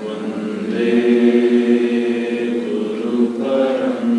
वन्दे गुरुपरम्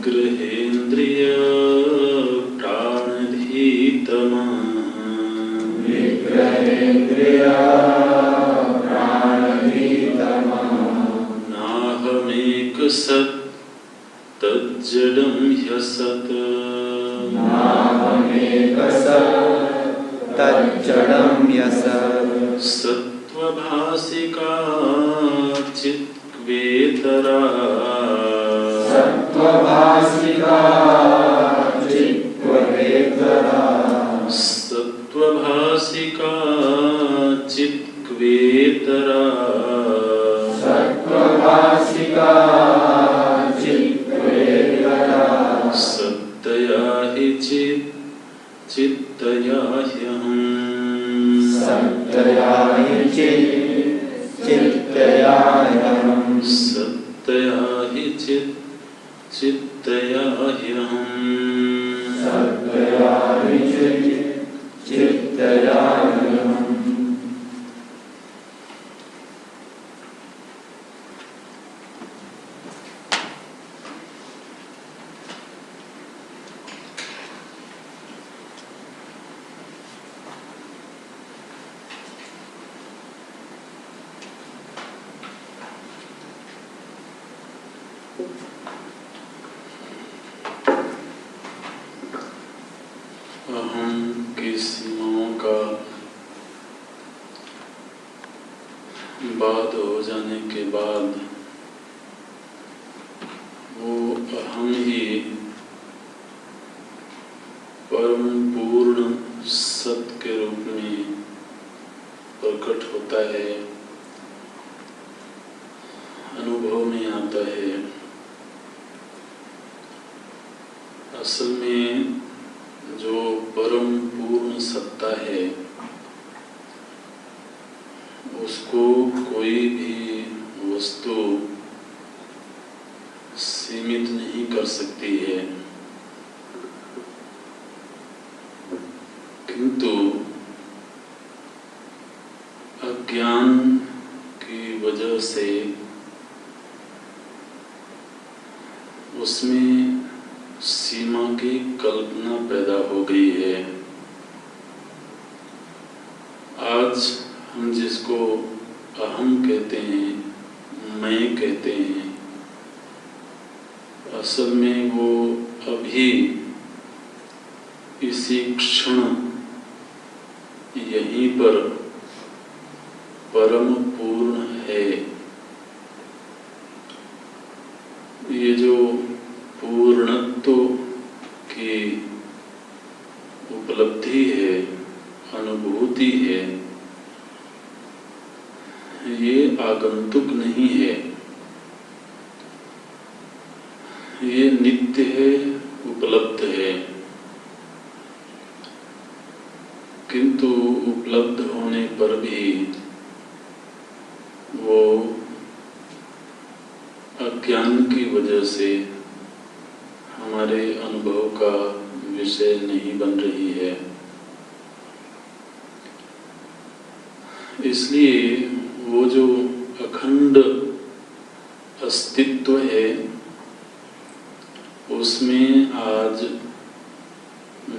विग्रहेन्द्रिय प्राणधीतमा नाहमेक सत् तज्जडं ह्यसत् सत्त्वभासिका चित्वेतरा सत्त्वभासिका चित्वेतरा सत्तया हि चित्तया ह्यहम् सत्तया हि चित्तया ह्यहम् अहम की सीमाओं का बात हो जाने के बाद वो अहम ही परम पूर्ण सत के रूप में प्रकट होता है, अनुभव में आता है। असल में जो परम पूर्ण सत्ता है उसको कोई भी वस्तु सीमित नहीं कर सकती है, किंतु अज्ञान की वजह से उसमें सीमा की कल्पना पैदा हो गई है। आज हम जिसको अहम कहते हैं, मैं कहते हैं, असल में वो अभी इसी क्षण यहीं पर परम पूर्ण है। ये जो पूर्णत्व की उपलब्धि है, अनुभूति है, ये आगंतुक नहीं है, ये नित्य है, उपलब्ध है। किंतु उपलब्ध होने पर भी वो अज्ञान की वजह से हमारे अनुभव का विषय नहीं बन रही है। इसलिए वो जो अखंड अस्तित्व है उसमें आज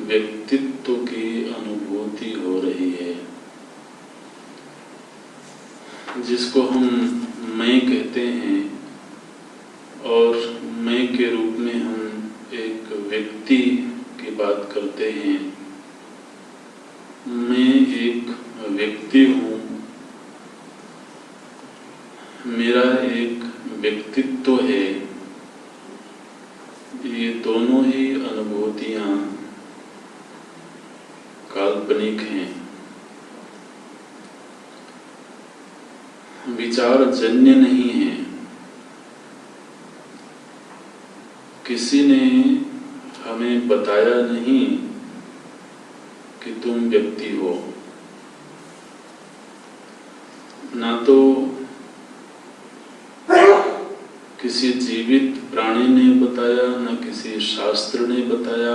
व्यक्तित्व की अनुभूति हो रही है। जिसको हम मैं कहते हैं और मैं के रूप में हम एक व्यक्ति की बात करते हैं। मैं एक व्यक्ति हूँ, मेरा एक व्यक्तित्व है। ये दोनों ही अनुभूतियाँ काल्पनिक हैं, विचार जन्य नहीं है। किसी ने हमें बताया नहीं कि तुम व्यक्ति हो, ना तो किसी जीवित प्राणी ने बताया, ना किसी शास्त्र ने बताया।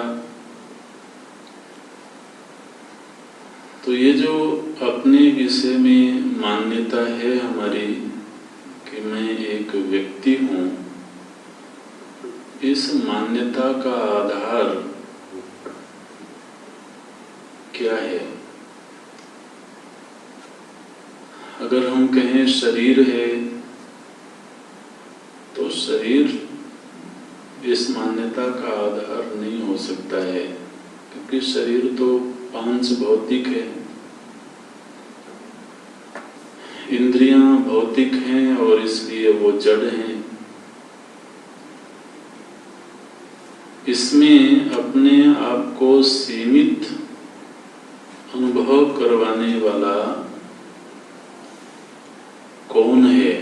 तो ये जो अपने विषय में मान्यता है हमारी कि मैं एक व्यक्ति हूँ, इस मान्यता का आधार क्या है? अगर हम कहें शरीर है, तो शरीर इस मान्यता का आधार नहीं हो सकता है, क्योंकि शरीर तो पांच भौतिक है, इंद्रियां भौतिक हैं और इसलिए वो जड़ हैं। इसमें अपने आप को सीमित अनुभव करवाने वाला कौन है?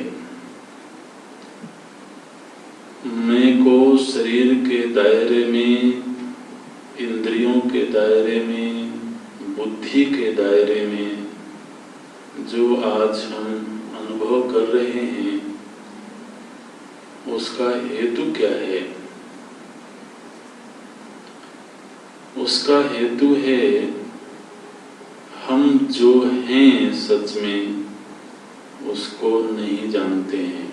मैं को शरीर के दायरे में, इंद्रियों के दायरे में, बुद्धि के दायरे में जो आज हम अनुभव कर रहे हैं, उसका हेतु क्या है? उसका हेतु है हम जो हैं सच में उसको नहीं जानते हैं।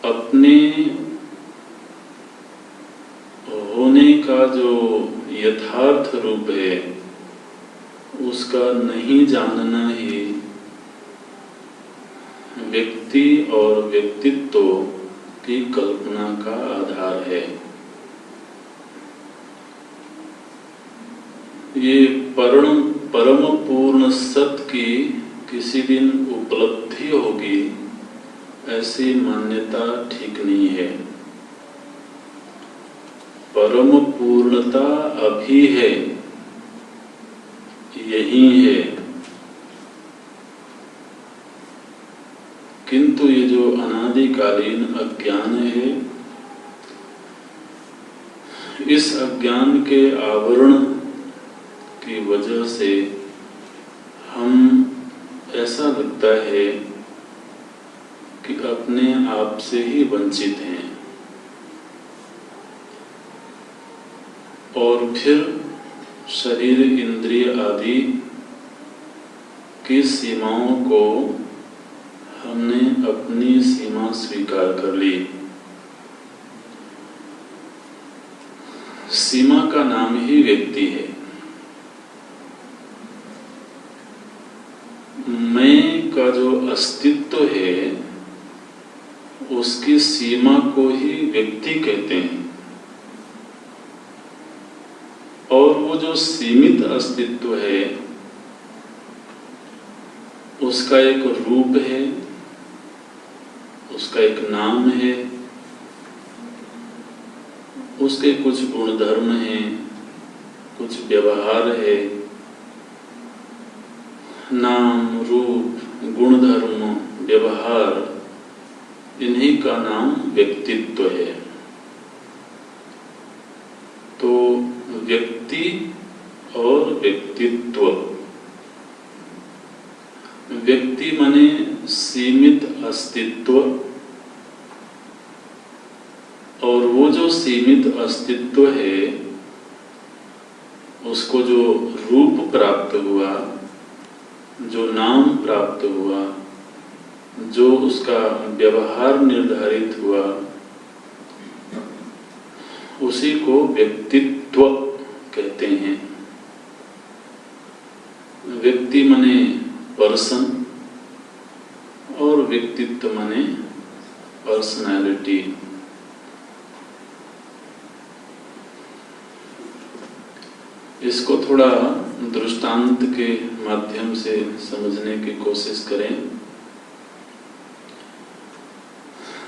अपने होने का जो यथार्थ रूप है उसका नहीं जानना ही व्यक्ति और व्यक्तित्व की कल्पना का आधार है। ये परम पूर्ण सत्य की किसी दिन उपलब्धि होगी, ऐसी मान्यता ठीक नहीं है। परम पूर्णता अभी है, यही है, किंतु ये जो अनादिकालीन अज्ञान है, इस अज्ञान के आवरण की वजह से हम ऐसा लगता है कि अपने आप से ही वंचित हैं, और फिर शरीर इंद्रिय आदि की सीमाओं को हमने अपनी सीमा स्वीकार कर ली। सीमा का नाम ही व्यक्ति है। मैं का जो अस्तित्व है उसकी सीमा को ही व्यक्ति कहते हैं, और वो जो सीमित अस्तित्व है उसका एक रूप है, उसका एक नाम है, उसके कुछ गुणधर्म हैं, कुछ व्यवहार है। नाम, रूप, गुणधर्म, व्यवहार, इन्हीं का नाम व्यक्तित्व है। तो व्यक्ति और व्यक्तित्व, व्यक्ति माने सीमित अस्तित्व, और वो जो सीमित अस्तित्व है उसको जो रूप प्राप्त हुआ, जो नाम प्राप्त हुआ, जो उसका व्यवहार निर्धारित हुआ, उसी को व्यक्तित्व कहते हैं। व्यक्ति माने पर्सन और व्यक्तित्व माने पर्सनालिटी। इसको थोड़ा दृष्टांत के माध्यम से समझने की कोशिश करें।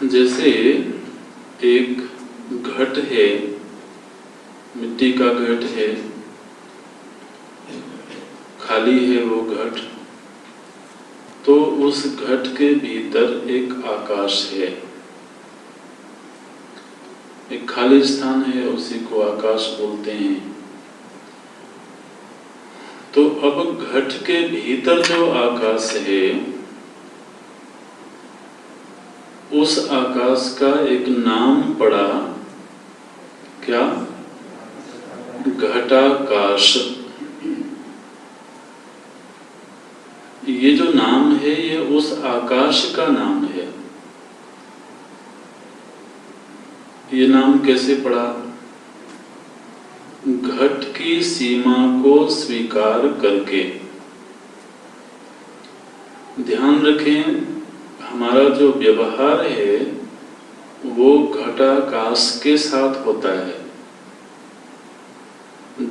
जैसे एक घट है, मिट्टी का घट है, खाली है वो घट, तो उस घट के भीतर एक आकाश है, एक खाली स्थान है, उसी को आकाश बोलते हैं। तो अब घट के भीतर जो आकाश है, उस आकाश का एक नाम पड़ा, क्या? घटाकाश। ये जो नाम है ये उस आकाश का नाम है। ये नाम कैसे पड़ा? घट की सीमा को स्वीकार करके। ध्यान रखें, हमारा जो व्यवहार है वो घटाकाश के साथ होता है।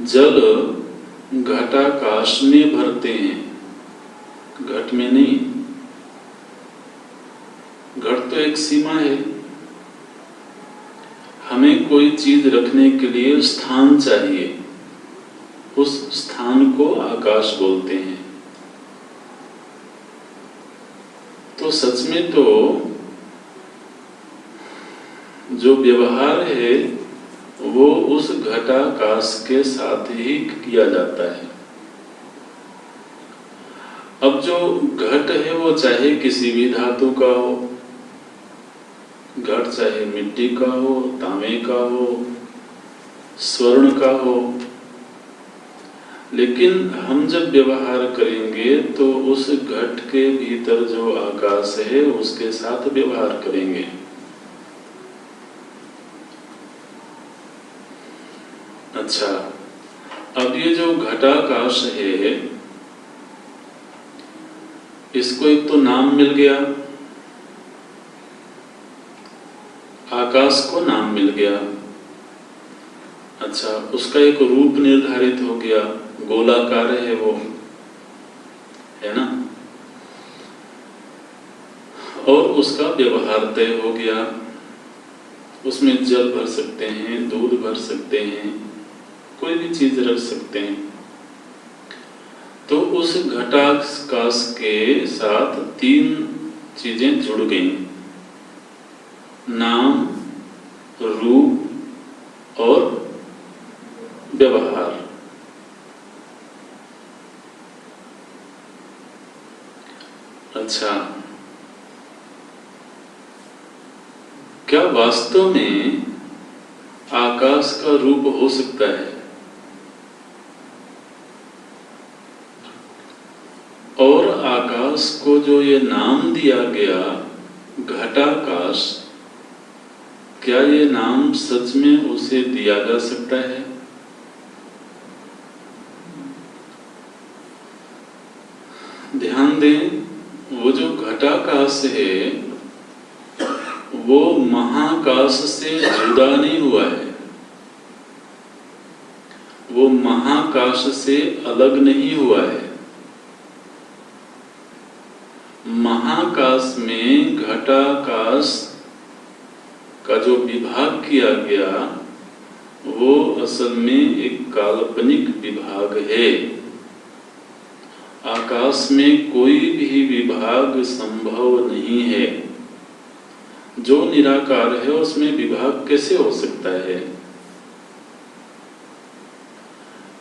जल घटाकाश में भरते हैं, घट में नहीं। घट तो एक सीमा है। हमें कोई चीज रखने के लिए स्थान चाहिए, उस स्थान को आकाश बोलते हैं। तो सच में तो जो व्यवहार है वो उस घटाकाश के साथ ही किया जाता है। अब जो घट है वो चाहे किसी भी धातु का हो, घट चाहे मिट्टी का हो, तांबे का हो, स्वर्ण का हो, लेकिन हम जब व्यवहार करेंगे तो उस घट के भीतर जो आकाश है उसके साथ व्यवहार करेंगे। अच्छा, अब ये जो घटाकाश है इसको एक तो नाम मिल गया, आकाश को नाम मिल गया। अच्छा, उसका एक रूप निर्धारित हो गया, गोलाकार है वो, है ना। और उसका व्यवहार तय हो गया, उसमें जल भर सकते हैं, दूध भर सकते हैं, कोई भी चीज रख सकते हैं। तो उस घटाकाश के साथ तीन चीजें जुड़ गई, नाम, रूप और व्यवहार। अच्छा, क्या वास्तव में आकाश का रूप हो सकता है? और आकाश को जो ये नाम दिया गया घटाकाश, क्या ये नाम सच में उसे दिया जा सकता है? ध्यान दें, वो जो घटाकाश है वो महाकाश से जुदा नहीं हुआ है, वो महाकाश से अलग नहीं हुआ है। महाकाश में घटाकाश का जो विभाग किया गया वो असल में एक काल्पनिक विभाग है। आकाश में कोई भी विभाग संभव नहीं है। जो निराकार है उसमें विभाग कैसे हो सकता है?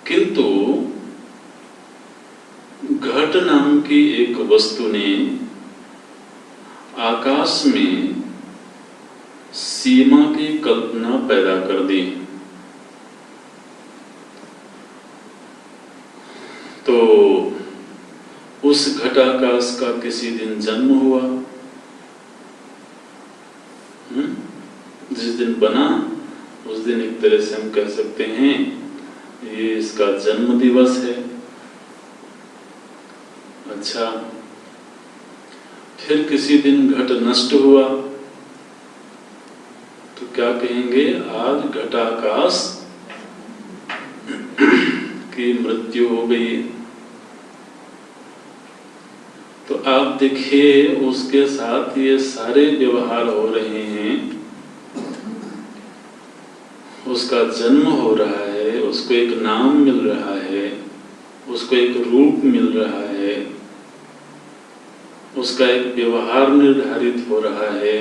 किंतु घट नाम की एक वस्तु ने आकाश में सीमा की कल्पना पैदा कर दी। तो उस घटाकाश का किसी दिन जन्म हुआ, जिस दिन बना उस दिन एक तरह से हम कह सकते हैं ये इसका जन्म दिवस है। अच्छा, फिर किसी दिन घट नष्ट हुआ तो क्या कहेंगे? आज घटाकाश की मृत्यु हो गई। तो आप देखिए उसके साथ ये सारे व्यवहार हो रहे हैं, उसका जन्म हो रहा है, उसको एक नाम मिल रहा है, उसको एक रूप मिल रहा है, उसका एक व्यवहार निर्धारित हो रहा है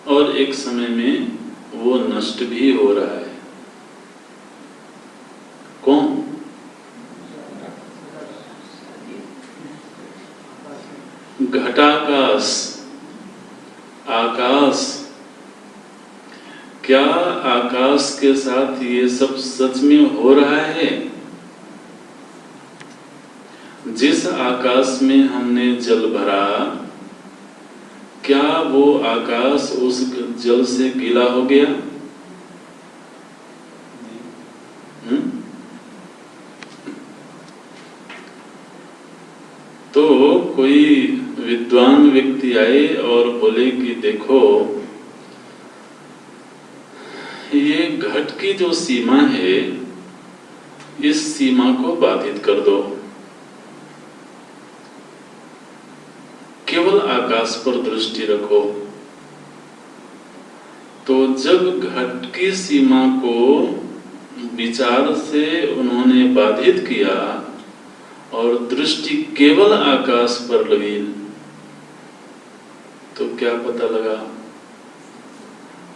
और एक समय में वो नष्ट भी हो रहा है। कौन? घटाकाश, आकाश। क्या आकाश के साथ ये सब सच में हो रहा है? जिस आकाश में हमने जल भरा, क्या वो आकाश उस जल से गीला हो गया? तो कोई विद्वान व्यक्ति आए और बोले कि देखो, ये घट की जो सीमा है, इस सीमा को बाधित कर दो, केवल आकाश पर दृष्टि रखो। तो जब घट की सीमा को विचार से उन्होंने बाधित किया और दृष्टि केवल आकाश पर लगी, तो क्या पता लगा?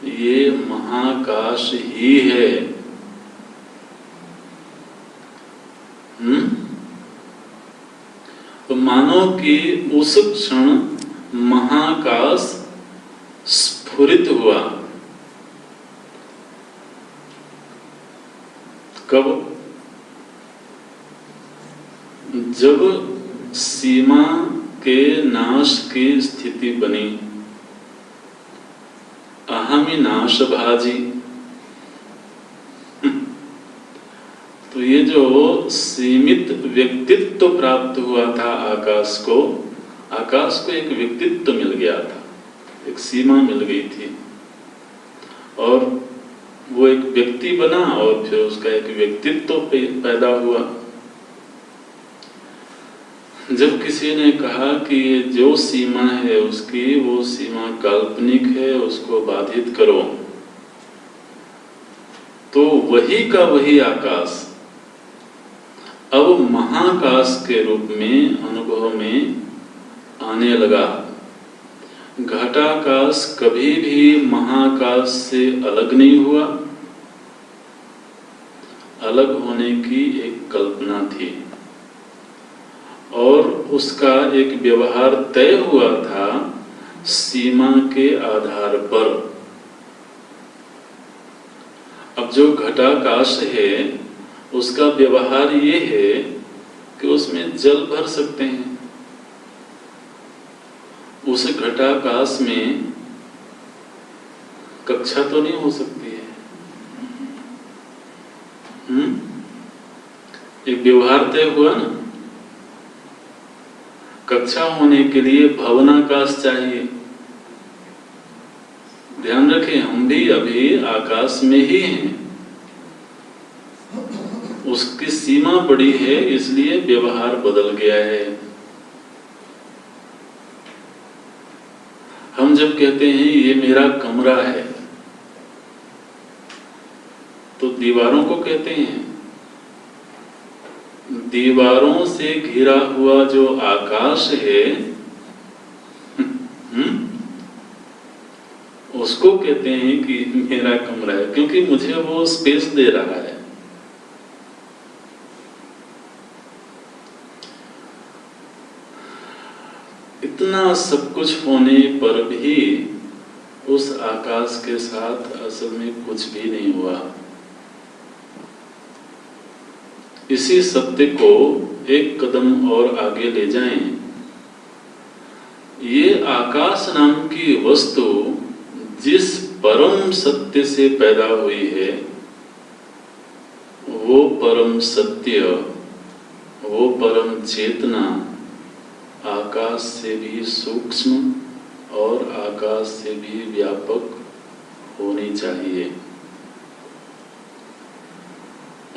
ये महाकाश ही है। तो मानो कि उस क्षण महाकाश स्फुरित हुआ। कब? जब सीमा के नाश की स्थिति बनी। अहमि नाश भाजी। तो ये जो सीमित व्यक्तित्व प्राप्त हुआ था आकाश को एक व्यक्तित्व मिल गया था, एक सीमा मिल गई थी, और वो एक व्यक्ति बना और फिर उसका एक व्यक्तित्व पैदा हुआ। जब किसी ने कहा कि ये जो सीमा है उसकी, वो सीमा काल्पनिक है, उसको बाधित करो, तो वही का वही आकाश अब महाकाश के रूप में अनुभव में आने लगा। घटाकाश कभी भी महाकाश से अलग नहीं हुआ, अलग होने की एक कल्पना थी और उसका एक व्यवहार तय हुआ था सीमा के आधार पर। अब जो घटाकाश है उसका व्यवहार ये है कि उसमें जल भर सकते हैं। उस घटाकाश में कक्षा तो नहीं हो सकती है। एक व्यवहार तय हुआ ना। कक्षा होने के लिए भवनाकाश चाहिए। ध्यान रखें, हम भी अभी आकाश में ही हैं। उसकी सीमा बड़ी है, इसलिए व्यवहार बदल गया है। हम जब कहते हैं ये मेरा कमरा है, तो दीवारों को कहते हैं। दीवारों से घिरा हुआ जो आकाश है उसको कहते हैं कि मेरा कमरा है, क्योंकि मुझे वो स्पेस दे रहा है। इतना सब कुछ होने पर भी उस आकाश के साथ असल में कुछ भी नहीं हुआ। इसी सत्य को एक कदम और आगे ले जाएं। ये आकाश नाम की वस्तु जिस परम सत्य से पैदा हुई है, वो परम सत्य, वो परम चेतना आकाश से भी सूक्ष्म और आकाश से भी व्यापक होनी चाहिए।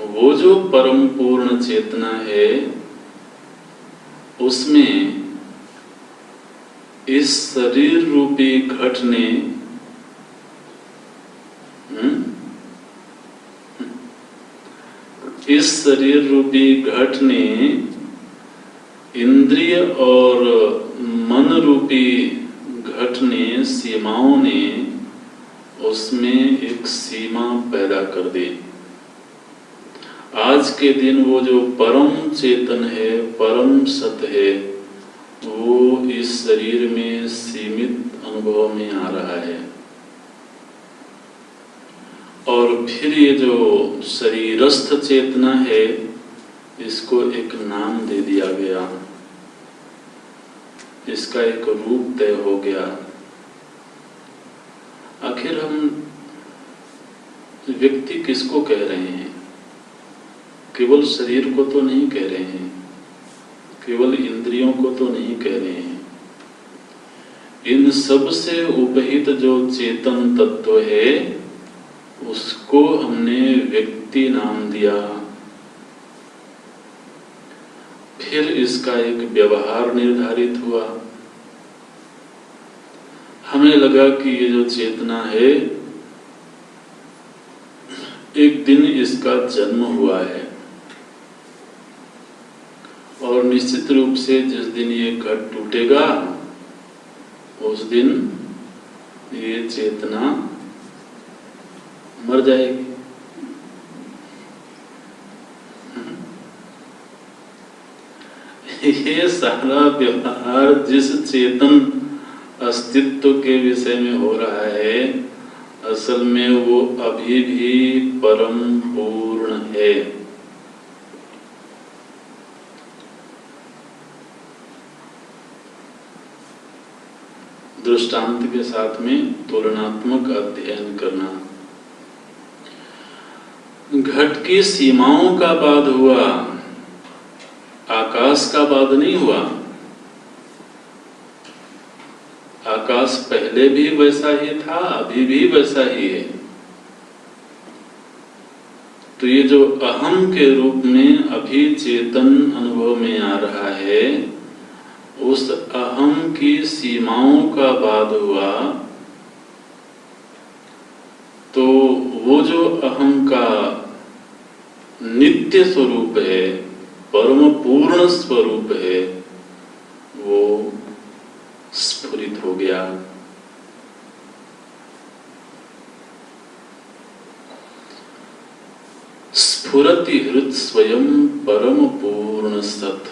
वो जो परम पूर्ण चेतना है, उसमें इस शरीर रूपी घट ने इस शरीर रूपी घट ने इंद्रिय और मन रूपी घट ने, सीमाओं ने उसमें एक सीमा पैदा कर दी। आज के दिन वो जो परम चेतन है, परम सत्य है, वो इस शरीर में सीमित अनुभव में आ रहा है। और फिर ये जो शरीरस्थ चेतना है, इसको एक नाम दे दिया गया, इसका एक रूप तय हो गया। आखिर हम व्यक्ति किसको कह रहे हैं? केवल शरीर को तो नहीं कह रहे हैं, केवल इंद्रियों को तो नहीं कह रहे हैं। इन सब से उपहित जो चेतन तत्व है उसको हमने व्यक्ति नाम दिया। फिर इसका एक व्यवहार निर्धारित हुआ। हमें लगा कि ये जो चेतना है, एक दिन इसका जन्म हुआ है और निश्चित रूप से जिस दिन ये घट टूटेगा उस दिन ये चेतना मर जाएगी। ये सारा व्यवहार जिस चेतन अस्तित्व के विषय में हो रहा है, असल में वो अभी भी परम पूर्ण है। दृष्टांत के साथ में तुलनात्मक अध्ययन करना। घट की सीमाओं का बाद हुआ, आकाश का बाद नहीं हुआ। आकाश पहले भी वैसा ही था, अभी भी वैसा ही है। तो ये जो अहम के रूप में अभी चेतन अनुभव में आ रहा है, उस अहम की सीमाओं का बाद हुआ। तो वो जो अहम का नित्य स्वरूप है, परम पूर्ण स्वरूप है, वो स्फुरित हो गया। स्फुरति हृत स्वयं परम पूर्ण सत।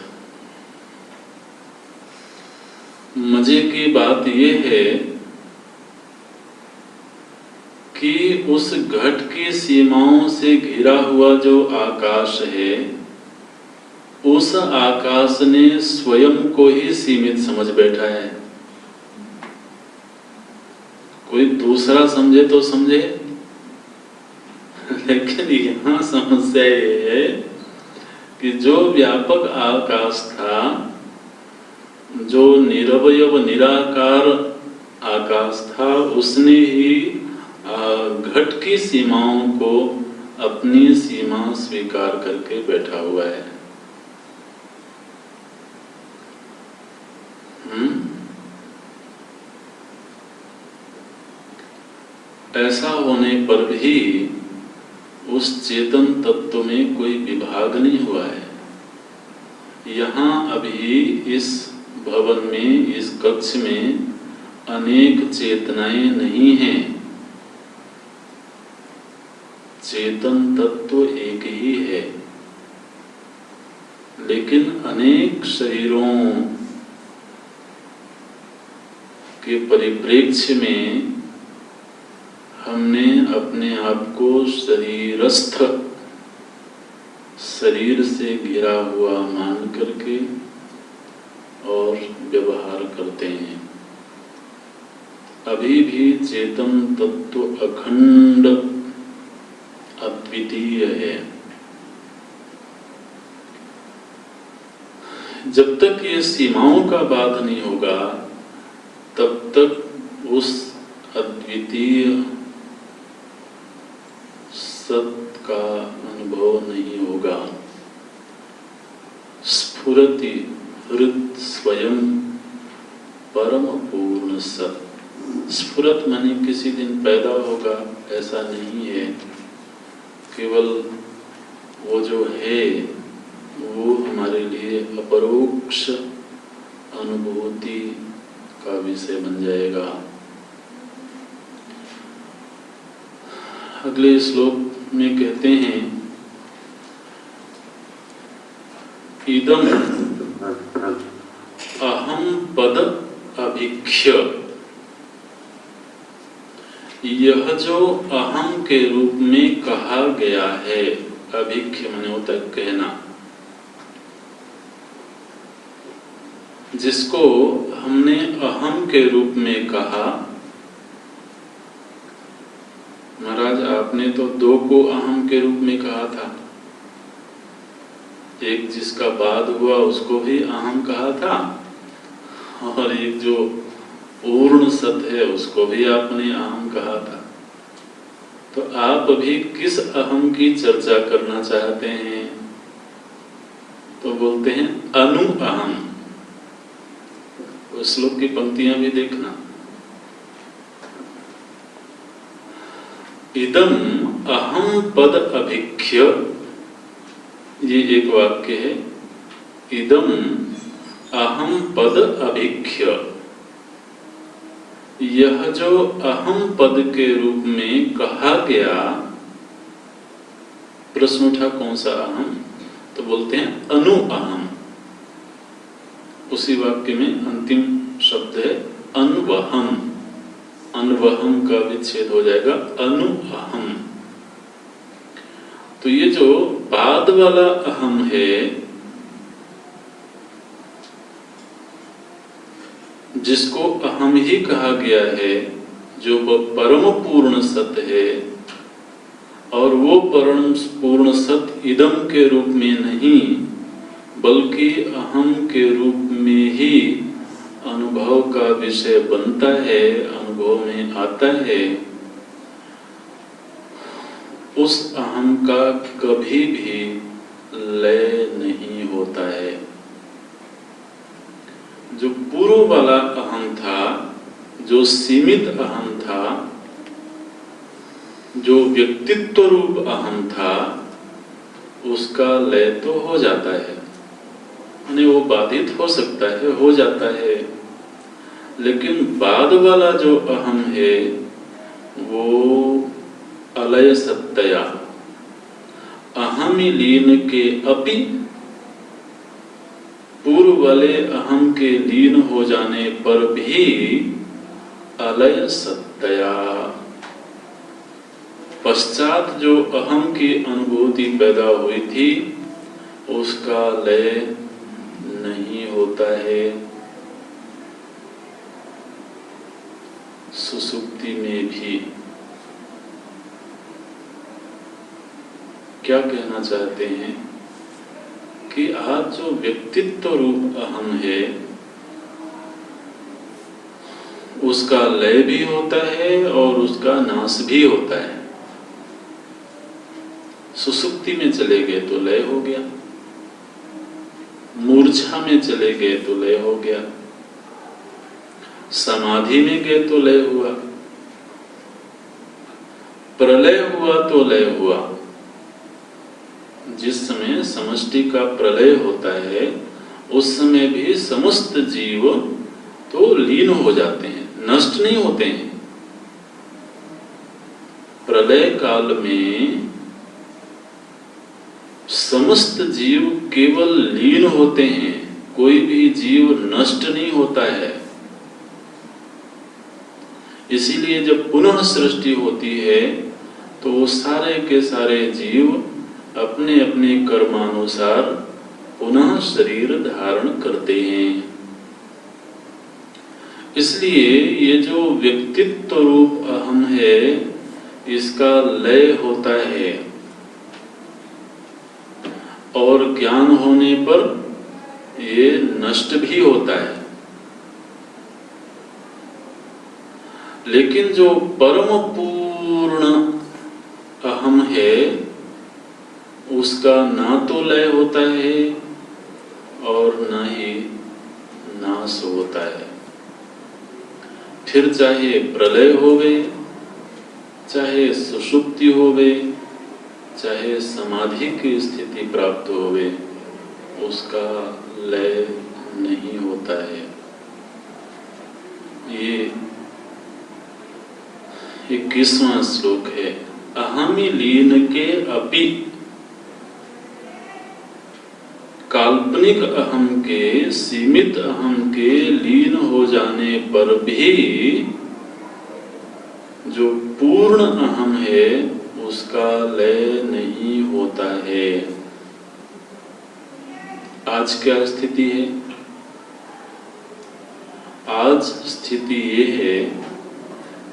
मजे की बात यह है कि उस घट की सीमाओं से घिरा हुआ जो आकाश है, उस आकाश ने स्वयं को ही सीमित समझ बैठा है। कोई दूसरा समझे तो समझे, लेकिन यहां समस्या ये है कि जो व्यापक आकाश था, जो निरवयव निराकार आकाश था, उसने ही घट की सीमाओं को अपनी सीमा स्वीकार करके बैठा हुआ है। ऐसा होने पर भी उस चेतन तत्व में कोई विभाग नहीं हुआ है। यहाँ अभी इस भवन में, इस कक्ष में अनेक चेतनाएं नहीं हैं। चेतन तत्व एक ही है, लेकिन अनेक शरीरों के परिप्रेक्ष्य में हमने अपने आप को शरीरस्थ, शरीर से घिरा हुआ मान करके और व्यवहार करते हैं। अभी भी चेतन तत्व अखंड अद्वितीय है। जब तक ये सीमाओं का बाध नहीं होगा, तब तक उस अद्वितीय सत का अनुभव नहीं होगा। स्फुरति हृत स्वयं परम पूर्ण सत। स्फुरत माने किसी दिन पैदा होगा, ऐसा नहीं है। केवल वो जो है वो हमारे लिए अपरोक्ष अनुभूति का विषय बन जाएगा। अगले श्लोक में कहते हैं, इदम अहम पद अभिक्ष्य। यह जो अहम के रूप में कहा गया है, अभिक्ष्य माने होता है कहना, जिसको हमने अहम के रूप में कहा, महाराज आपने तो दो को अहम के रूप में कहा था, एक जिसका बाद हुआ उसको भी अहम कहा था, और एक जो पूर्ण सत है उसको भी आपने अहम कहा था। तो आप अभी किस अहम की चर्चा करना चाहते हैं? तो बोलते हैं अनु अहम। उस श्लोक की पंक्तियां भी देखना। इदम अहम पद अभिख्य, ये एक वाक्य है। इदम अहम पद अभिख्य, यह जो अहम पद के रूप में कहा गया, प्रश्न उठा कौन सा अहम? तो बोलते हैं अनु अहम। उसी वाक्य में अंतिम शब्द है अनवहम। अनवहम का विच्छेद हो जाएगा अनु अहम। तो ये जो बाद वाला अहम है, जिसको अहम ही कहा गया है, जो परम पूर्ण सत्य है, और वो परम पूर्ण सत्य इदम के रूप में नहीं बल्कि अहम के रूप में ही अनुभव का विषय बनता है, अनुभव में आता है, उस अहम का कभी भी लय नहीं होता है। जो पूर्व वाला अहम था, जो सीमित अहम था, जो व्यक्तित्व रूप अहम था, उसका लय तो हो जाता है, यानी वो बाधित हो सकता है, हो जाता है। लेकिन बाद वाला जो अहम है वो अलय सत्तया, अहमि लीन के अपि, पूर्व वाले अहम के लीन हो जाने पर भी अलय सत्तया, पश्चात जो अहम की अनुभूति पैदा हुई थी उसका लय नहीं होता है। सुसुप्ति में भी क्या कहना चाहते हैं कि आज जो व्यक्तित्व रूप अहम है उसका लय भी होता है और उसका नाश भी होता है। सुसुप्ति में चले गए तो लय हो गया, मूर्छा में चले गए तो लय हो गया, समाधि में गए तो लय हुआ, प्रलय हुआ तो लय हुआ। जिस समय समष्टि का प्रलय होता है उस समय भी समस्त जीव तो लीन हो जाते हैं, नष्ट नहीं होते हैं। प्रलय काल में समस्त जीव केवल लीन होते हैं, कोई भी जीव नष्ट नहीं होता है। इसीलिए जब पुनः सृष्टि होती है तो वो सारे के सारे जीव अपने अपने कर्मानुसार पुनः शरीर धारण करते हैं। इसलिए ये जो व्यक्तित्व रूप अहम है इसका लय होता है और ज्ञान होने पर ये नष्ट भी होता है। लेकिन जो परम पूर्ण अहम है उसका ना तो लय होता है और ना ही नाश होता है। फिर चाहे प्रलय होवे, चाहे सुषुप्ति होवे, चाहे समाधि की स्थिति प्राप्त होवे, उसका लय नहीं होता है। ये 21वां श्लोक है। अहमि लीन के अपि, काल्पनिक अहम के, सीमित अहम के लीन हो जाने पर भी जो पूर्ण अहम है उसका लय नहीं होता है। आज क्या स्थिति है? आज स्थिति ये है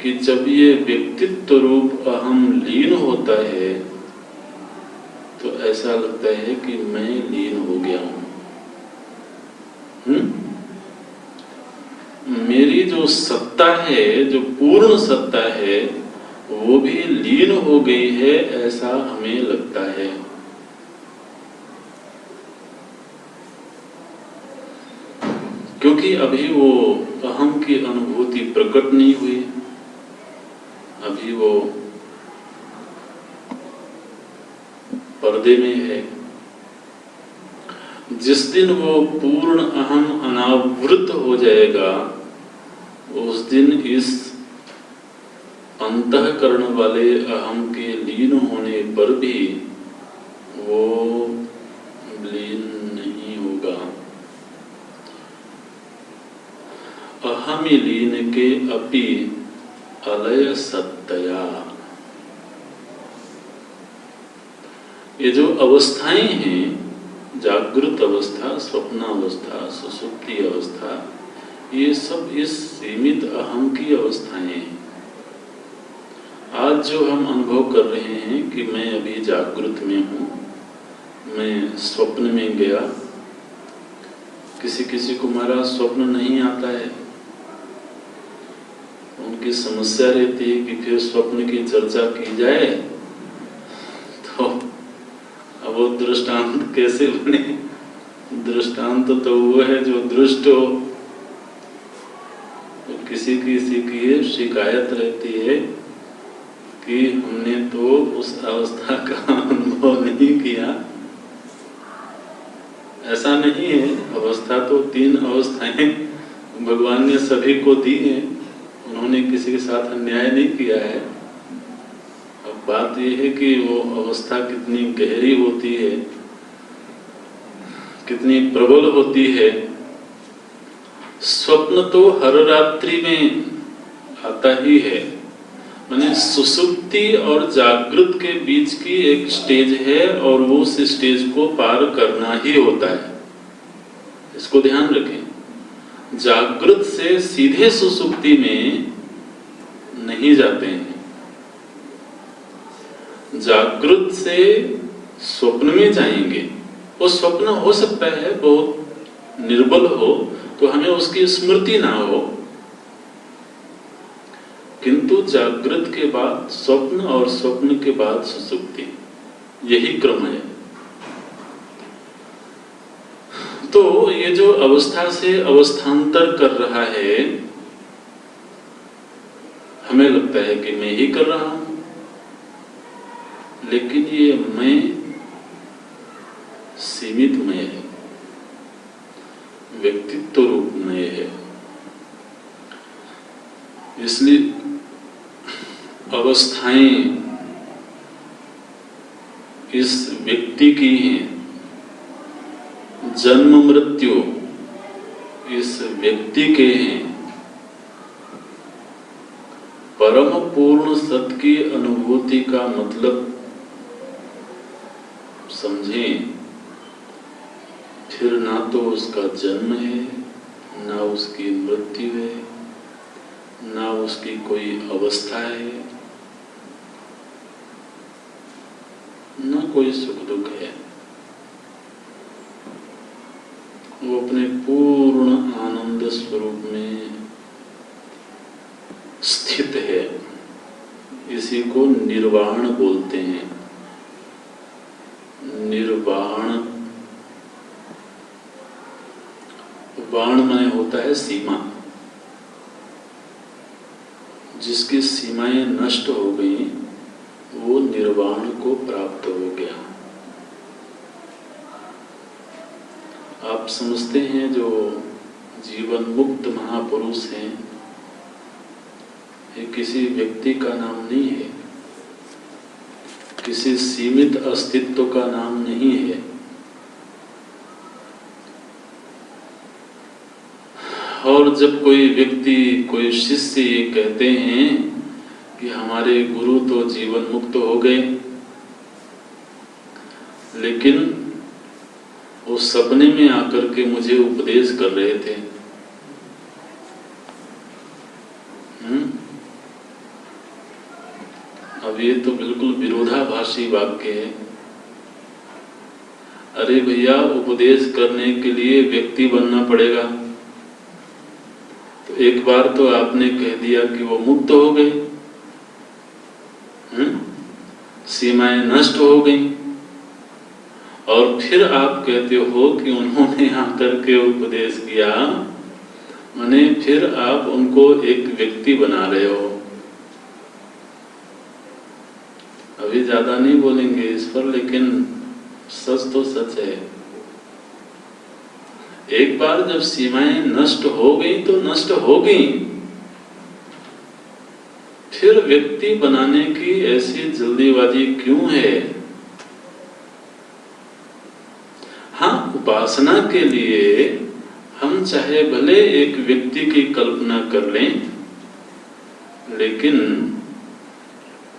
कि जब ये व्यक्तित्व रूप अहम लीन होता है तो ऐसा लगता है कि मैं लीन हो गया हूं। मेरी जो सत्ता है, जो पूर्ण सत्ता है, वो भी लीन हो गई है, ऐसा हमें लगता है। क्योंकि अभी वो अहम की अनुभूति प्रकट नहीं हुई, अभी वो पर्दे में है। जिस दिन वो पूर्ण अहम अनावृत हो जाएगा, उस दिन इस अंतःकरण वाले अहम के लीन होने पर भी वो लीन नहीं होगा। अहमि लीन के अपि अलय सत्तया। ये जो अवस्थाएं हैं, जागृत अवस्था, स्वप्न अवस्था, सुषुप्ति अवस्था, ये सब इस सीमित अहम की अवस्थाएं हैं। आज जो हम अनुभव कर रहे हैं कि मैं अभी जागृत में हूँ, मैं स्वप्न में गया। किसी किसी को हमारा स्वप्न नहीं आता है, उनकी समस्या रहती है कि फिर स्वप्न की चर्चा की जाए तो अब वो दृष्टांत कैसे बने। दृष्टांत तो वो है जो दृष्ट हो। तो किसी किसी की ये शिकायत रहती है कि हमने तो उस अवस्था का अनुभव नहीं किया। ऐसा नहीं है, अवस्था तो 3 अवस्थाएं भगवान ने सभी को दी हैं, उन्होंने किसी के साथ अन्याय नहीं किया है। अब बात यह है कि वो अवस्था कितनी गहरी होती है, कितनी प्रबल होती है। स्वप्न तो हर रात्रि में आता ही है, माने सुसुप्ति और जागृत के बीच की एक स्टेज है और वो उस स्टेज को पार करना ही होता है। इसको ध्यान रखें। जागृत से सीधे सुसुप्ति में नहीं जाते हैं, जागृत से स्वप्न में जाएंगे। वो स्वप्न हो सकता है बहुत निर्बल हो, तो हमें उसकी स्मृति ना हो, किंतु जागृत के बाद स्वप्न और स्वप्न के बाद सुसुप्ति, यही क्रम है। तो ये जो अवस्था से अवस्थांतर कर रहा है, हमें लगता है कि मैं ही कर रहा हूं, लेकिन ये मैं सीमित मैं है, व्यक्तित्व रूप में है। इसलिए अवस्थाएं इस व्यक्ति की हैं, जन्म मृत्यु इस व्यक्ति के हैं। परम पूर्ण सत्य की अनुभूति का मतलब समझें, फिर ना तो उसका जन्म है, ना उसकी मृत्यु है, ना उसकी कोई अवस्था है, ना कोई सुख दुख है। वो अपने पूर्ण आनंद स्वरूप में स्थित है। इसी को निर्वाण बोलते हैं। निर्वाण, वाण माने होता है सीमा। जिसकी सीमाएं नष्ट हो गई वो निर्वाण को प्राप्त हो गया। आप समझते हैं जो जीवन मुक्त महापुरुष हैं, ये किसी व्यक्ति का नाम नहीं है, किसी सीमित अस्तित्व का नाम नहीं है। और जब कोई व्यक्ति, कोई शिष्य ये कहते हैं कि हमारे गुरु तो जीवन मुक्त हो गए, लेकिन वो सपने में आकर के मुझे उपदेश कर रहे थे, ये तो बिल्कुल विरोधाभासी वाक्य है। अरे भैया, उपदेश करने के लिए व्यक्ति बनना पड़ेगा। तो एक बार तो आपने कह दिया कि वो मुक्त हो गए, सीमाएं नष्ट हो गई, और फिर आप कहते हो कि उन्होंने आकर के उपदेश किया, माने फिर आप उनको एक व्यक्ति बना रहे हो। अभी ज्यादा नहीं बोलेंगे इस पर, लेकिन सच तो सच है। एक बार जब सीमाएं नष्ट हो गई तो नष्ट हो गई, फिर व्यक्ति बनाने की ऐसी जल्दीबाजी क्यों है? हाँ, उपासना के लिए हम चाहे भले एक व्यक्ति की कल्पना कर लें, लेकिन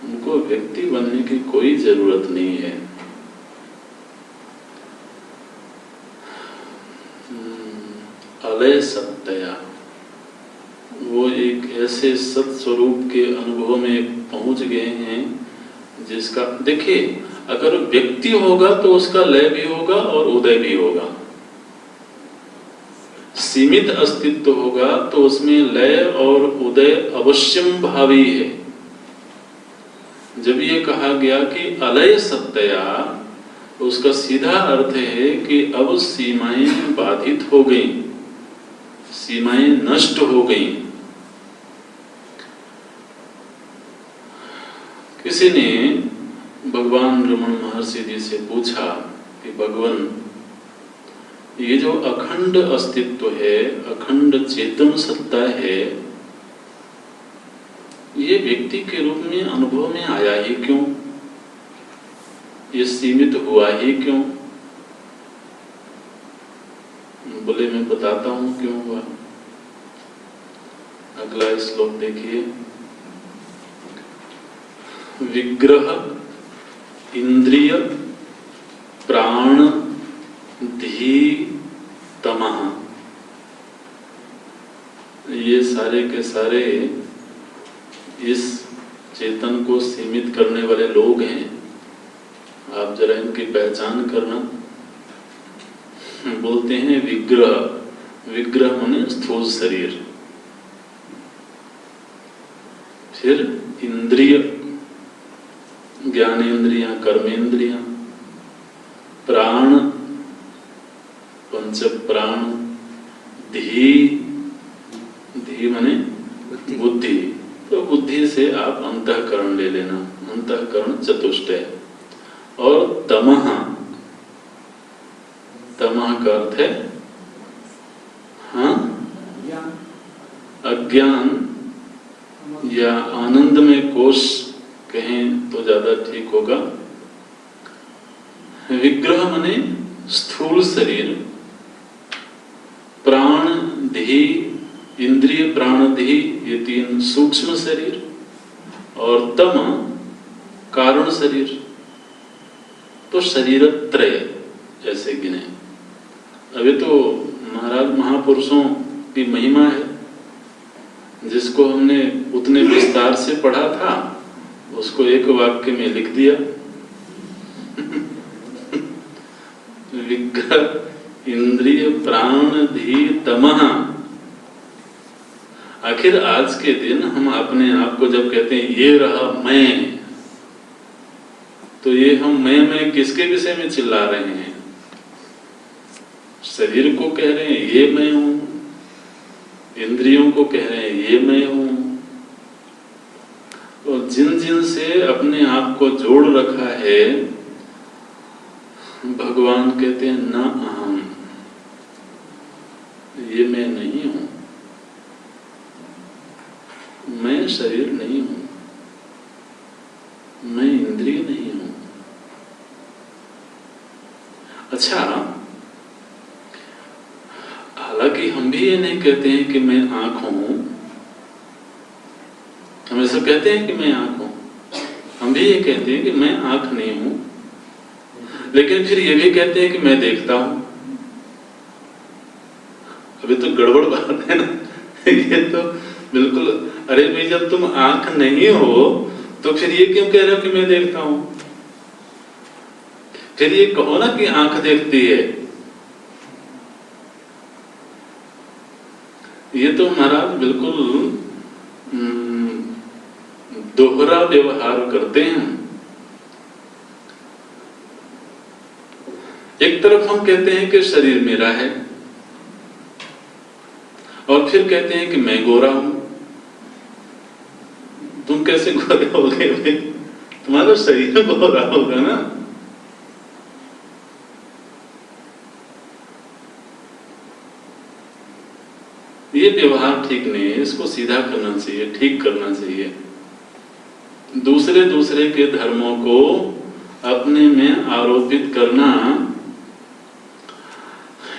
उनको व्यक्ति बनने की कोई जरूरत नहीं है। अलय सत्तया, वो एक ऐसे सत्स्वरूप के अनुभव में पहुंच गए हैं जिसका, देखिए, अगर व्यक्ति होगा तो उसका लय भी होगा और उदय भी होगा। सीमित अस्तित्व होगा तो उसमें लय और उदय अवश्यम भावी है। जब ये कहा गया कि अलय सत्तया, तो उसका सीधा अर्थ है कि अब सीमाएं बाधित हो गई, सीमाएं नष्ट हो गई। किसी ने भगवान रमण महर्षि जी से पूछा कि भगवान, ये जो अखंड अस्तित्व है, अखंड चेतन सत्ता है, ये व्यक्ति के रूप में अनुभव में आया ही क्यों? ये सीमित हुआ ही क्यों? बोले, मैं बताता हूं क्यों हुआ। अगला श्लोक देखिए। विग्रह, इंद्रिय, प्राण, धी, तमः, ये सारे के सारे इस चेतन को सीमित करने वाले लोग हैं। आप जरा इनकी पहचान करना। बोलते हैं विग्रह, विग्रह माने स्थूल शरीर, फिर इंद्रिय, ज्ञानेन्द्रियां, कर्मेंद्रियां, प्राण, पंच प्राण, धी, धी माने बुद्धि, तो बुद्धि से आप अंतःकरण ले लेना, अंतःकरण चतुष्टय, और तमः, तमः का अर्थ है अज्ञान, या आनंद में कोश कहें तो ज्यादा ठीक होगा। विग्रह माने स्थूल शरीर, प्राण, धी, इंद्रिय, प्राण, धी, ये तीन सूक्ष्म शरीर, और तम कारण शरीर, तो शरीर त्रय ऐसे गिने। अभी तो महाराज महापुरुषों की महिमा है, जिसको हमने उतने विस्तार से पढ़ा था उसको एक वाक्य में लिख दिया। विग्रह, इंद्रिय, प्राण, धी, तमः। आखिर आज के दिन हम अपने आप को जब कहते हैं ये रहा मैं, तो ये हम मैं किसके विषय में चिल्ला रहे हैं? शरीर को कह रहे हैं ये मैं हूं, इंद्रियों को कह रहे हैं ये मैं हूं। तो जिन जिन से अपने आप को जोड़ रखा है, भगवान कहते हैं न अहम, ये मैं नहीं हूं, मैं शरीर नहीं हूं, मैं इंद्रिय नहीं हूं। अच्छा, हालांकि हम भी ये नहीं कहते हैं कि मैं आंख हूं, हम ऐसा कहते हैं कि मैं आंख हूं, हम भी ये कहते हैं कि मैं आंख नहीं हूं, लेकिन फिर ये भी कहते हैं कि मैं देखता हूं। अभी तो गड़बड़ बात है ना। ये तो बिल्कुल, अरे भाई जब तुम आंख नहीं हो तो फिर ये क्यों कह रहे हो कि मैं देखता हूं? फिर ये कहो ना कि आंख देखती है। ये तो महाराज बिल्कुल दोहरा व्यवहार करते हैं। एक तरफ हम कहते हैं कि शरीर मेरा है, और फिर कहते हैं कि मैं गोरा हूं। तुम कैसे गोरे हो गए भाई? तुम्हारा शरीर गोरा होगा ना। ये व्यवहार ठीक नहीं है, इसको सीधा करना चाहिए, ठीक करना चाहिए। दूसरे के धर्मों को अपने में आरोपित करना,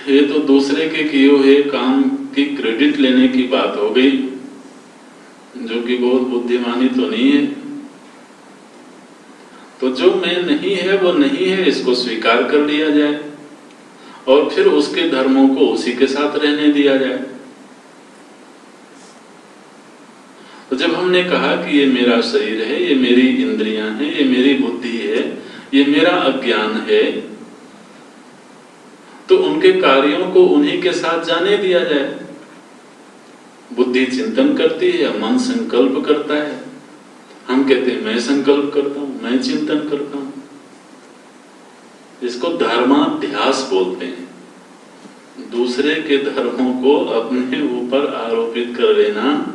ये तो दूसरे के किए हुए काम की क्रेडिट लेने की बात हो गई, जो कि बहुत बुद्धिमानी तो नहीं है। तो जो मैं नहीं है वो नहीं है, इसको स्वीकार कर लिया जाए और फिर उसके धर्मों को उसी के साथ रहने दिया जाए। तो जब हमने कहा कि ये मेरा शरीर है, ये मेरी इंद्रियां हैं, ये मेरी बुद्धि है, ये मेरा अज्ञान है, तो उनके कार्यों को उन्हीं के साथ जाने दिया जाए। बुद्धि चिंतन करती है, मन संकल्प करता है। हम कहते हैं मैं संकल्प करता हूं, मैं चिंतन करता हूं। इसको धर्माध्यास बोलते हैं। दूसरे के धर्मों को अपने ऊपर आरोपित कर लेना,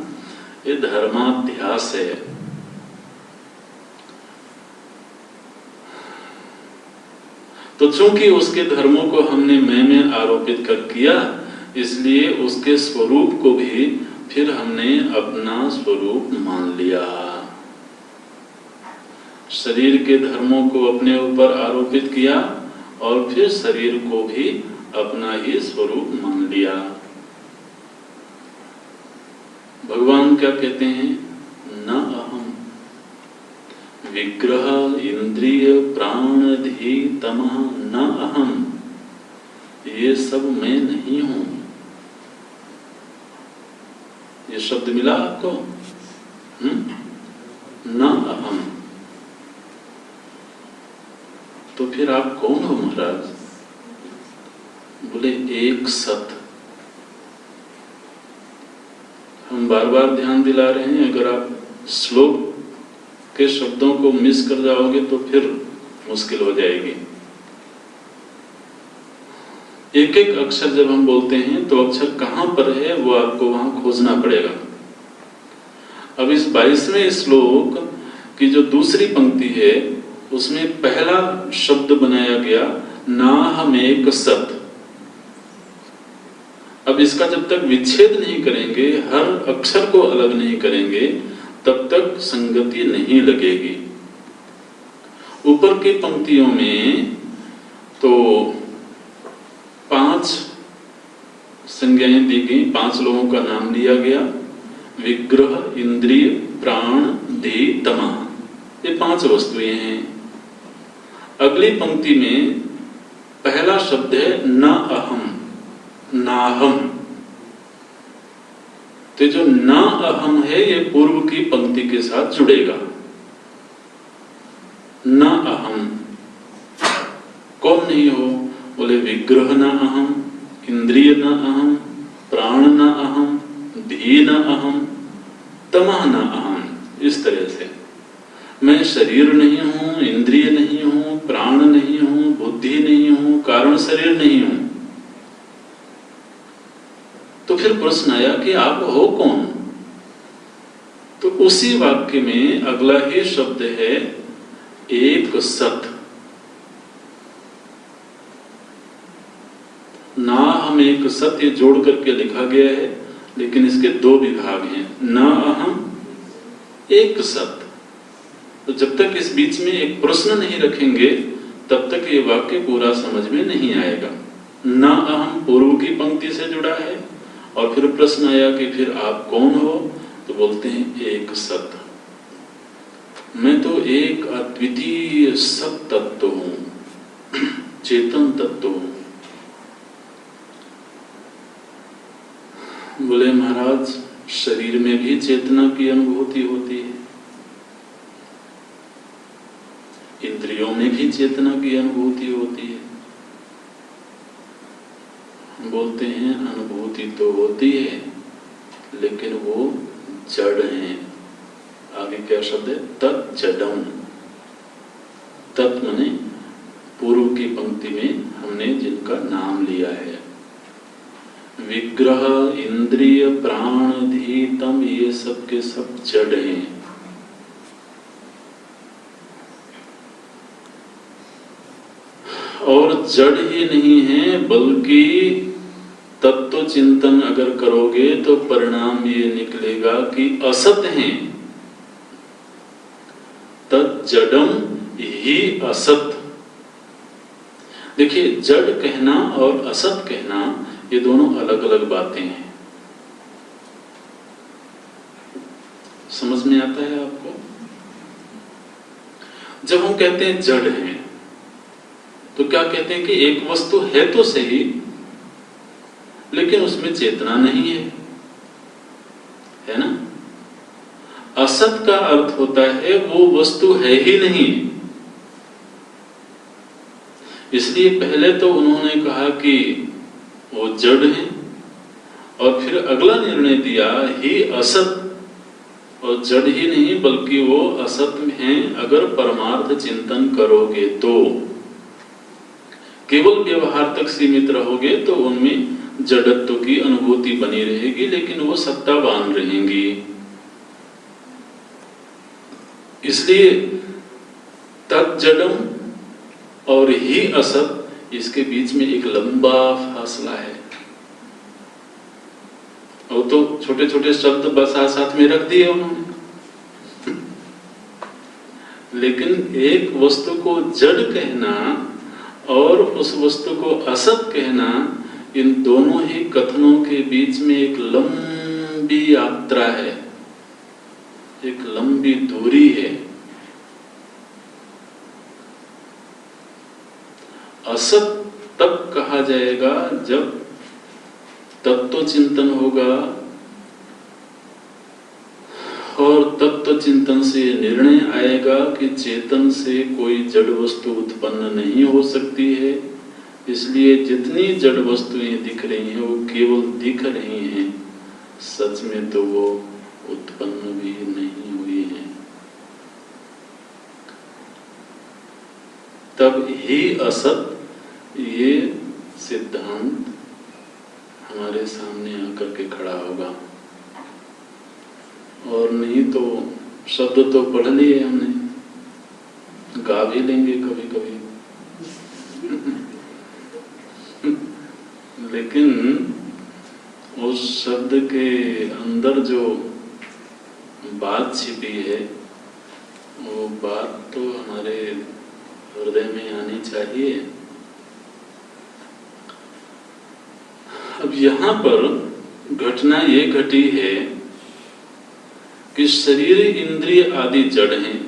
ये धर्माध्यास है। तो चूंकि उसके धर्मों को हमने मैं में आरोपित कर किया, इसलिए उसके स्वरूप को भी फिर हमने अपना स्वरूप मान लिया। शरीर के धर्मों को अपने ऊपर आरोपित किया और फिर शरीर को भी अपना ही स्वरूप मान लिया। भगवान क्या कहते हैं? न अहम विग्रह इंद्रिय प्राण धी तमः न अहम, ये सब मैं नहीं हूं। ये शब्द मिला आपको? न अहम। तो फिर आप कौन हो महाराज? बोले एक सत। हम बार बार ध्यान दिला रहे हैं, अगर आप श्लोक के शब्दों को मिस कर जाओगे तो फिर मुश्किल हो जाएगी। एक एक अक्षर जब हम बोलते हैं तो अक्षर कहां पर है वो आपको वहां खोजना पड़ेगा। अब इस 22वें श्लोक की जो दूसरी पंक्ति है उसमें पहला शब्द बनाया गया नाहमेक सत। अब इसका जब तक विच्छेद नहीं करेंगे, हर अक्षर को अलग नहीं करेंगे, तब तक संगति नहीं लगेगी। ऊपर की पंक्तियों में तो 5 संज्ञाएं दी गई, 5 लोगों का नाम लिया गया। विग्रह इंद्रिय प्राण धी तमा, ये 5 वस्तुएं हैं। अगली पंक्ति में पहला शब्द है न अहम, नाहम। तो जो न अहम है ये पूर्व की पंक्ति के साथ जुड़ेगा। न अहम, कौन नहीं हो? बोले विग्रह न अहम, इंद्रिय न अहम, प्राण न अहम, धी न अहम, तमः न अहम। इस तरह से मैं शरीर नहीं हूं, इंद्रिय नहीं हूं, प्राण नहीं हूं, बुद्धि नहीं हूं, कारण शरीर नहीं हूं। तो फिर प्रश्न आया कि आप हो कौन? तो उसी वाक्य में अगला ही शब्द है एक सत। ना हम एक सत्य जोड़ करके लिखा गया है, लेकिन इसके 2 विभाग हैं, न अहम एक सत। तो जब तक इस बीच में एक प्रश्न नहीं रखेंगे तब तक ये वाक्य पूरा समझ में नहीं आएगा। न अहम पूर्व की पंक्ति से जुड़ा है और फिर प्रश्न आया कि फिर आप कौन हो? तो बोलते हैं एक सत। मैं तो एक अद्वितीय सत तत्व हूं, चेतन तत्व हूं। बोले महाराज शरीर में भी चेतना की अनुभूति होती है। इंद्रियों में भी चेतना की अनुभूति होती है। हम बोलते हैं अनुभूति तो होती है, लेकिन वो जड़ हैं। आगे क्या शब्द है? तत् जडम। तत् माने पूर्व की पंक्ति में हमने जिनका नाम लिया है। विग्रह, इंद्रिय, प्राण, धीतम, ये सब के सब जड़ हैं। और जड़ ही नहीं है, बल्कि तत्व चिंतन अगर करोगे तो परिणाम ये निकलेगा कि असत हैं। तज्जडम ही असत। देखिए, जड़ कहना और असत कहना ये दोनों अलग अलग बातें हैं। समझ में आता है आपको? जब हम कहते हैं जड़ है, तो क्या कहते हैं कि एक वस्तु है तो सही, लेकिन उसमें चेतना नहीं है ना? असत का अर्थ होता है वो वस्तु है ही नहीं। इसलिए पहले तो उन्होंने कहा कि वो जड़ है, और फिर अगला निर्णय दिया ही असत, और जड़ ही नहीं बल्कि वो असत हैं अगर परमार्थ चिंतन करोगे तो। केवल व्यवहार तक सीमित रहोगे तो उनमें जड़त्व की अनुभूति बनी रहेगी, लेकिन वो सत्तावान रहेंगी। इसलिए तज्जडम और ही असत, इसके बीच में एक लंबा फासला है। और तो छोटे छोटे शब्द बस साथ में रख दिए उन्होंने। लेकिन एक वस्तु को जड़ कहना और उस वस्तु को असत कहना, इन दोनों ही कथनों के बीच में एक लंबी यात्रा है, एक लंबी दूरी है। असत तब कहा जाएगा जब तत्व चिंतन होगा, और तत्व चिंतन से निर्णय आएगा कि चेतन से कोई जड़ वस्तु उत्पन्न नहीं हो सकती है। इसलिए जितनी जड़ वस्तुएं दिख रही हैं वो केवल दिख रही हैं, सच में तो वो उत्पन्न भी नहीं हुई हैं। तब ही असत, ये सिद्धांत हमारे सामने आकर के खड़ा होगा। और नहीं तो शब्द तो पढ़ लिए हमने, गा भी लेंगे कभी कभी। लेकिन उस शब्द के अंदर जो बात छिपी है, वो बात तो हमारे हृदय में आनी चाहिए। अब यहाँ पर घटना ये घटी है कि शरीर, इंद्रिय आदि जड़ हैं,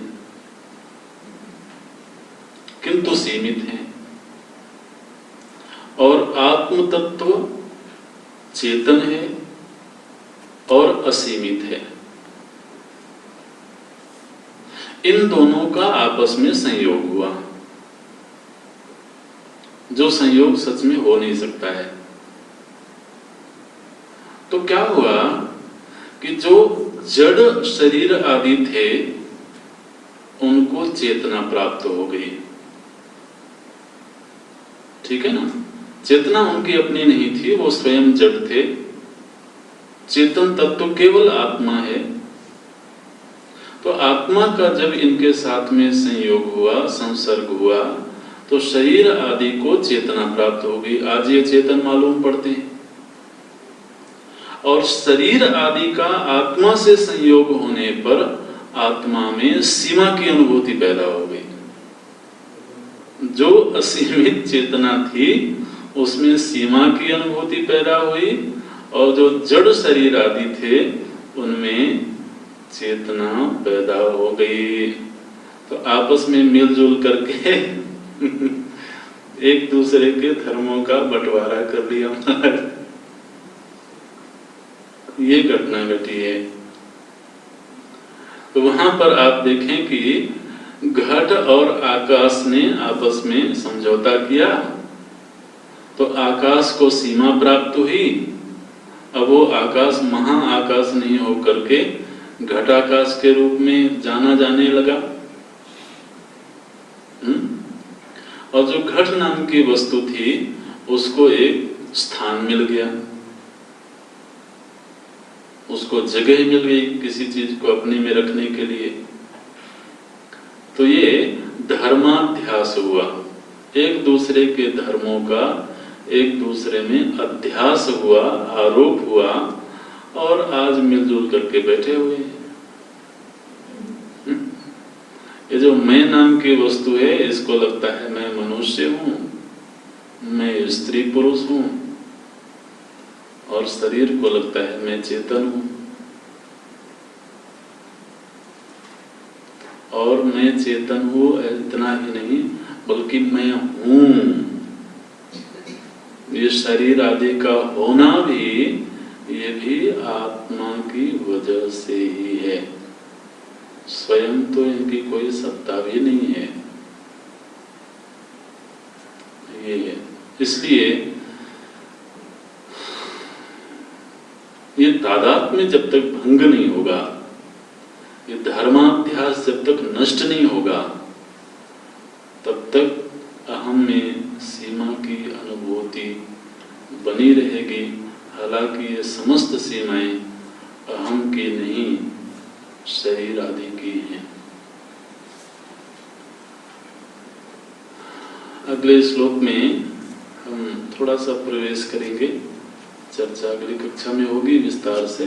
किंतु सीमित हैं, और आत्म तत्व चेतन है और असीमित है। इन दोनों का आपस में संयोग हुआ, जो संयोग सच में हो नहीं सकता है। तो क्या हुआ कि जो जड़ शरीर आदि थे उनको चेतना प्राप्त हो गई। ठीक है ना? चेतना उनकी अपनी नहीं थी, वो स्वयं जड़ थे। चेतन तत्व केवल आत्मा है। तो आत्मा का जब इनके साथ में संयोग हुआ, संसर्ग हुआ, तो शरीर आदि को चेतना प्राप्त हो गई। आज ये चेतन मालूम पड़ते हैं। और शरीर आदि का आत्मा से संयोग होने पर आत्मा में सीमा की अनुभूति पैदा हो गई। जो असीमित चेतना थी उसमें सीमा की अनुभूति पैदा हुई, और जो जड़ शरीर आदि थे उनमें चेतना पैदा हो गई। तो आपस में मिलजुल करके एक दूसरे के धर्मों का बंटवारा कर लिया। ये घटना घटी है। तो वहां पर आप देखें कि घट और आकाश ने आपस में समझौता किया तो आकाश को सीमा प्राप्त हुई। अब वो आकाश महाआकाश नहीं होकर के घटाकाश के रूप में जाना जाने लगा। और जो घट नाम की वस्तु थी उसको एक स्थान मिल गया, उसको जगह मिल गई किसी चीज को अपने में रखने के लिए। तो ये धर्माध्यास हुआ, एक दूसरे के धर्मों का एक दूसरे में अध्यास हुआ, आरोप हुआ और आज मिलजुल करके बैठे हुए हैं। ये जो मैं नाम की वस्तु है इसको लगता है मैं मनुष्य हूं, मैं स्त्री पुरुष हूं, और शरीर को लगता है मैं चेतन हूं। और मैं चेतन हूं इतना ही नहीं बल्कि मैं हूं। ये शरीर आदि का होना भी ये भी आत्मा की वजह से ही है, स्वयं तो इनकी कोई सत्ता भी नहीं है। ये है, इसलिए ये तादात्म्य जब तक भंग नहीं होगा, ये धर्माध्यास जब तक नष्ट नहीं होगा, तब तक अहम में सीमा की अनुभूति बनी रहेगी। हालांकि ये समस्त सीमाएं अहम की नहीं, शरीर आदि की हैं। अगले श्लोक में हम थोड़ा सा प्रवेश करेंगे, चर्चा अगली कक्षा में होगी विस्तार से।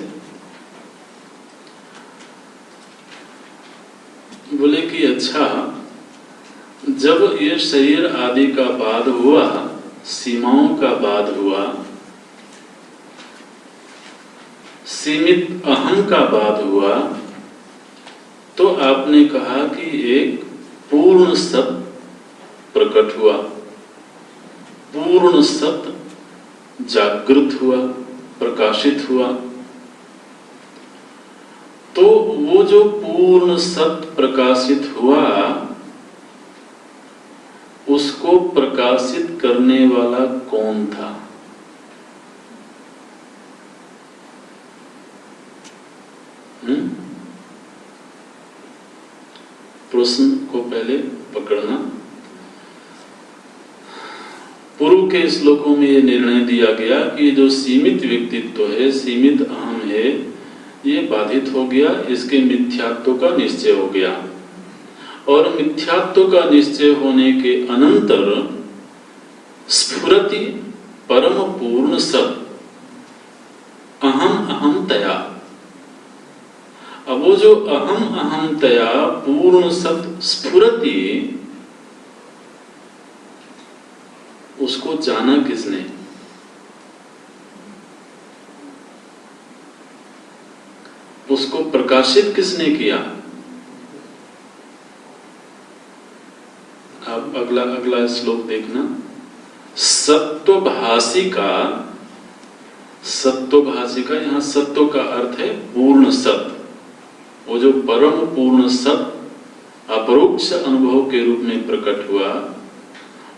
बोले कि अच्छा, जब ये शरीर आदि का बाध हुआ, सीमाओं का बाध हुआ, सीमित अहम का बाध हुआ, तो आपने कहा कि एक पूर्ण सत्य प्रकट हुआ, पूर्ण सत्य जागृत हुआ, प्रकाशित हुआ। तो वो जो पूर्ण सत्य प्रकाशित हुआ, उसको प्रकाशित करने वाला कौन था? प्रश्न को पहले पकड़ना। पूर्व के श्लोकों में ये निर्णय दिया गया कि जो सीमित व्यक्तित्व है, सीमित अहम है, ये बाधित हो गया, इसके मिथ्यात्व का निश्चय हो गया। और मिथ्यात्व का निश्चय होने के अनंतर स्फुरति परम पूर्ण सत् अहम अहमतया। अब वो जो अहम अहमतया पूर्ण सत् स्फुरति, उसको जाना किसने? उसको प्रकाशित किसने किया? अब अगला श्लोक देखना। सत्वभाषिका, सत्वभाषिका, यहां सत्व का अर्थ है पूर्ण सत्य। वो जो परम पूर्ण सत्य अपरोक्ष अनुभव के रूप में प्रकट हुआ,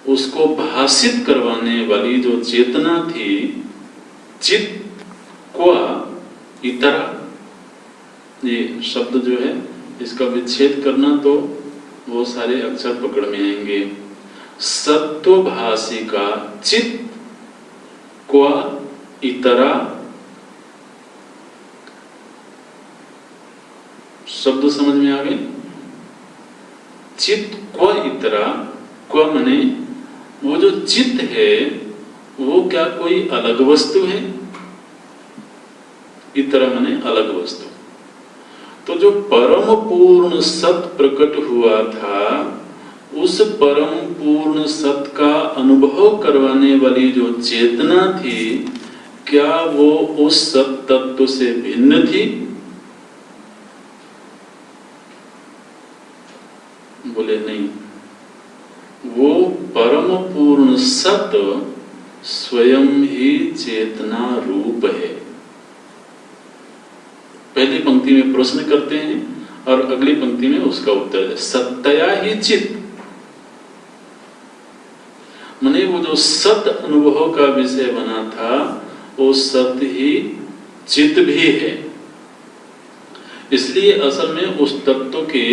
उसको भाषित करवाने वाली जो चेतना थी, चित क्वा इतरा, ये शब्द जो है इसका विच्छेद करना तो वो सारे अक्षर पकड़ में आएंगे। सत्वभाषिका चित क्वा इतरा, शब्द समझ में आ गए? चित क्वा इतरा, क्वा मने वो जो चित है वो क्या कोई अलग वस्तु है? इतरा मने अलग वस्तु। तो जो परम पूर्ण सत्य प्रकट हुआ था, उस परम पूर्ण सत्य का अनुभव करवाने वाली जो चेतना थी, क्या वो उस सत्य तत्व से भिन्न थी? बोले नहीं, वो परम पूर्ण सत्य स्वयं ही चेतना रूप है। पहली पंक्ति में प्रश्न करते हैं और अगली पंक्ति में उसका उत्तर है सत्तया ही चित। माने वो जो सत अनुभव का विषय बना था वो सत ही चित भी है। इसलिए असल में उस तत्व के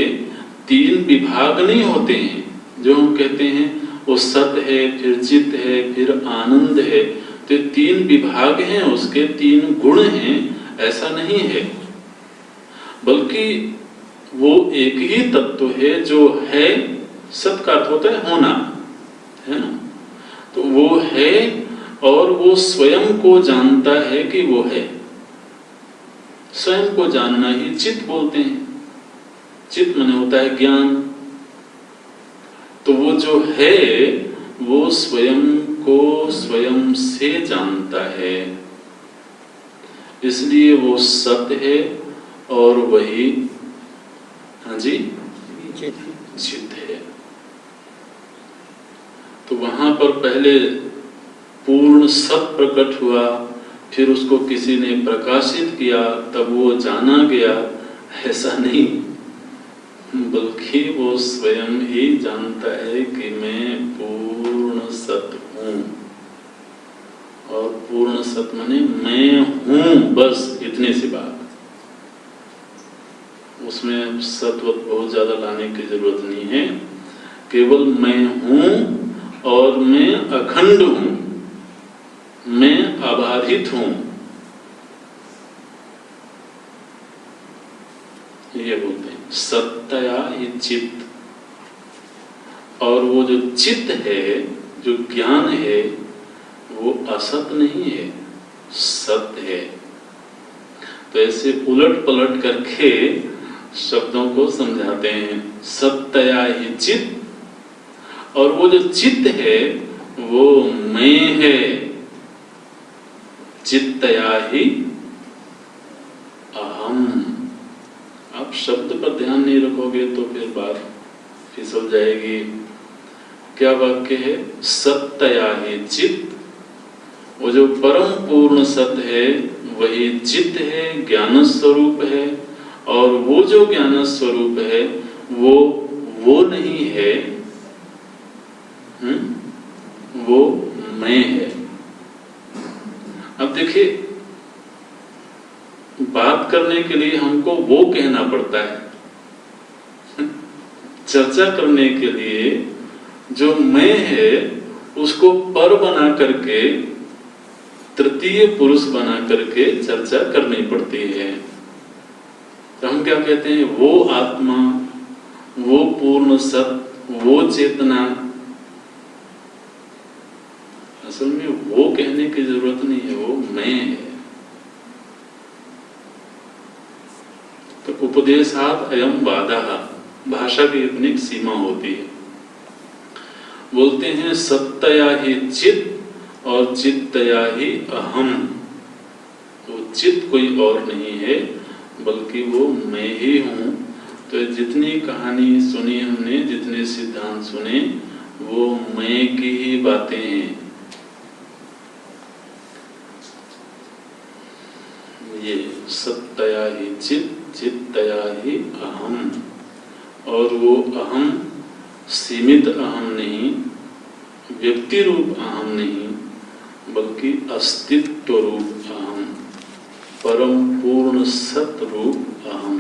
3 विभाग नहीं होते हैं जो हम कहते हैं वो सत है, फिर चित है, फिर आनंद है। तो 3 विभाग हैं, उसके 3 गुण हैं, ऐसा नहीं है, बल्कि वो एक ही तत्व है जो है। सत का अर्थ होता है होना, है ना। तो वो है और वो स्वयं को जानता है कि वो है। स्वयं को जानना ही चित बोलते हैं। चित माने होता है ज्ञान। तो वो जो है वो स्वयं को स्वयं से जानता है, इसलिए वो सत्य है और वही हाँ जी चित है। तो वहां पर पहले पूर्ण सत प्रकट हुआ, फिर उसको किसी ने प्रकाशित किया, तब वो जाना गया, ऐसा नहीं, बल्कि वो स्वयं ही जानता है कि मैं पूर्ण सत हूं। और पूर्ण सत माने मैं हूं, बस इतनी सी बात। उसमें सत्व बहुत ज्यादा लाने की जरूरत नहीं है, केवल मैं हूं और मैं अखंड हूं, मैं अबाधित हूं, ये बोलते हैं सत्तया ही चित्त। और वो जो चित्त है, जो ज्ञान है, वो असत नहीं है, सत्य है। तो ऐसे उलट पलट करके शब्दों को समझाते हैं। सत्तया ही चित्त, और वो जो चित्त है वो मैं है। चित्तया ही अहम। आप शब्द पर ध्यान नहीं रखोगे तो फिर बात फिसल जाएगी। क्या वाक्य है? सत्तया ही चित्त। वो जो परम पूर्ण सत्य है वही चित्त है, ज्ञान स्वरूप है। और वो जो ज्ञान स्वरूप है वो नहीं है, वो मैं है। अब देखिए, बात करने के लिए हमको वो कहना पड़ता है। चर्चा करने के लिए जो मैं है उसको पर बना करके, तृतीय पुरुष बना करके चर्चा करनी पड़ती है। तो हम क्या कहते हैं? वो आत्मा, वो पूर्ण सत्य, वो चेतना। असल में वो कहने की जरूरत नहीं है, वो मैं है। तो उपदेशात् अयं वादः, भाषा की अपनी एक सीमा होती है। बोलते हैं सत्तया ही चित्त और चित्तया ही अहम। तो चित्त कोई और नहीं है बल्कि वो मैं ही हूं। तो जितनी कहानी सुनी हमने, जितने सिद्धांत सुने, वो मैं की ही बातें हैं। ये सत्तया ही चित्त, चित्तया ही अहम। और वो अहम सीमित अहम नहीं, व्यक्ति रूप अहम नहीं, बल्कि अस्तित्व रूप अहम, परम पूर्ण सत रूप अहम।